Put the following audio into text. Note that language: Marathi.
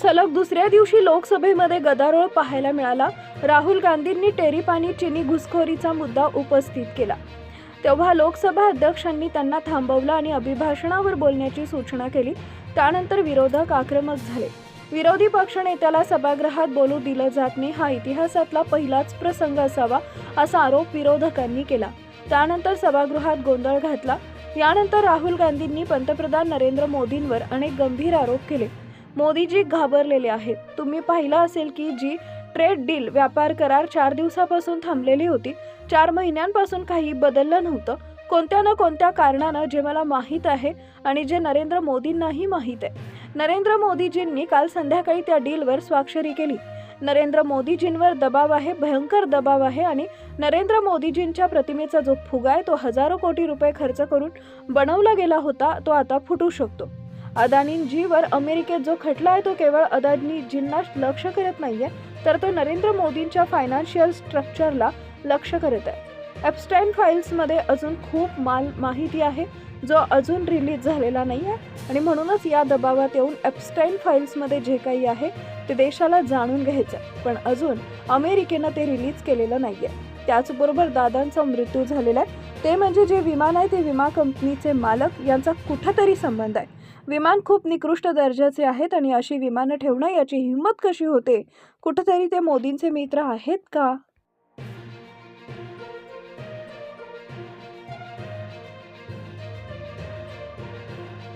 सलग दुसऱ्या दिवशी लोकसभेमध्ये गदारोळ पाहायला मिळाला। राहुल गांधींनी टेरीपानी चिनी घुसखोरीचा मुद्दा उपस्थित केला तेव्हा लोकसभा अध्यक्षांनी त्यांना थांबवलं आणि अभिभाषणावर बोलण्याची सूचना केली। त्यानंतर विरोधक आक्रमक झाले। विरोधी पक्षनेत्याला सभागृहात बोलू दिलं जात नाही हा इतिहासातला पहिलाच प्रसंग असावा असा आरोप विरोधकांनी केला। त्यानंतर सभागृहात गोंधळ घातला। यानंतर राहुल गांधींनी पंतप्रधान नरेंद्र मोदींवर अनेक गंभीर आरोप केले। मोदीजी घाबरलेले आहेत। तुम्ही पाहिलं असेल की जी ट्रेड डील व्यापार करार 4 दिवसापासून थांबलेली होती। 4 महिन्यांपासून काही बदललं नव्हतं। कोणत्या ना कोणत्या कारणानं जे मला माहीत आहे आणि जे नरेंद्र मोदींनाही माहीत आहे। नरेंद्र मोदीजींनी काल संध्याकाळी त्या डीलवर स्वाक्षरी केली। नरेंद्र मोदीजींवर दबाव आहे, भयंकर दबाव आहे आणि नरेंद्र मोदीजींच्या प्रतिमेचा जो फुगा आहे तो हजारो कोटी रुपये खर्च करून बनवला गेला होता तो आता फुटू शकतो। अदानींजीवर अमेरिकेत जो खटला आहे तो केवळ अदानीजींना लक्ष करत नाहीये तर तो नरेंद्र मोदींच्या फायनान्शियल स्ट्रक्चरला लक्ष करत आहे। एप्स्टाईन फाईल्समध्ये अजून खूप माहिती आहे जो अजून रिलीज झालेला नाही आहे आणि म्हणूनच या दबावात येऊन एप्स्टाईन फाईल्समध्ये जे काही आहे ते देशाला जाणून घ्यायचं, पण अजून अमेरिकेनं ते रिलीज केलेलं नाहीये। त्याचबरोबर दादांचा मृत्यू झालेला आहे ते म्हणजे जे विमान आहे ते विमा कंपनीचे मालक यांचा कुठेतरी संबंध आहे। विमान खूप निकृष्ट दर्जाचे आहेत आणि अशी विमानं ठेवणं याची हिंमत कशी होते? कुठेतरी ते मोदींचे मित्र आहेत का?